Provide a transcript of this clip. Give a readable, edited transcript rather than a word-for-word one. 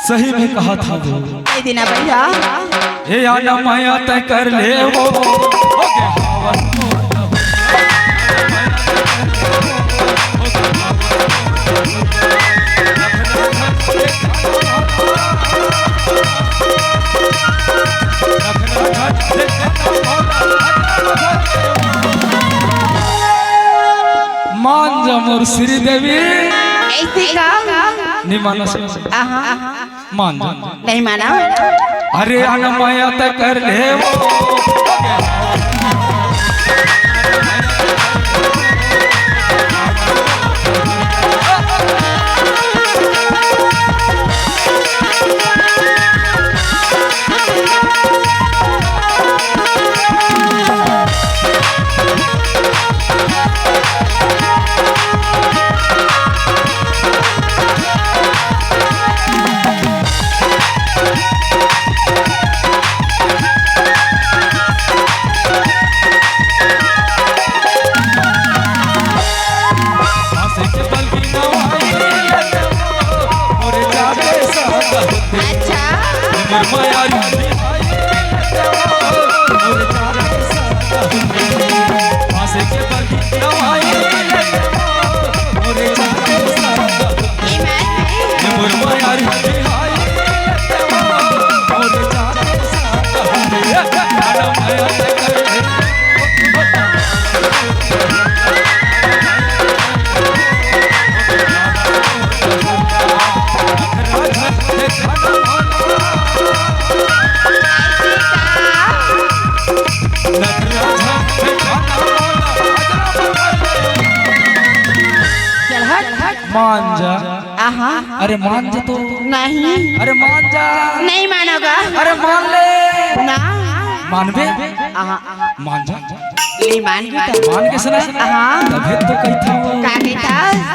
सही में कहा था वो दीना भैया हे आना माया तय कर ले वो हो गया हावन मान जा मोर श्री देवी ऐसे का नहीं माना से मान जा नहीं माना। अरे आना माया तय कर ले वो मान जा। अरे मान जा तो नहीं। अरे मान जा नहीं मानोगा। अरे मान ले ना मानबे मान जा नहीं मान मान के सुना हाँ तभी तो कहता हूँ का कहता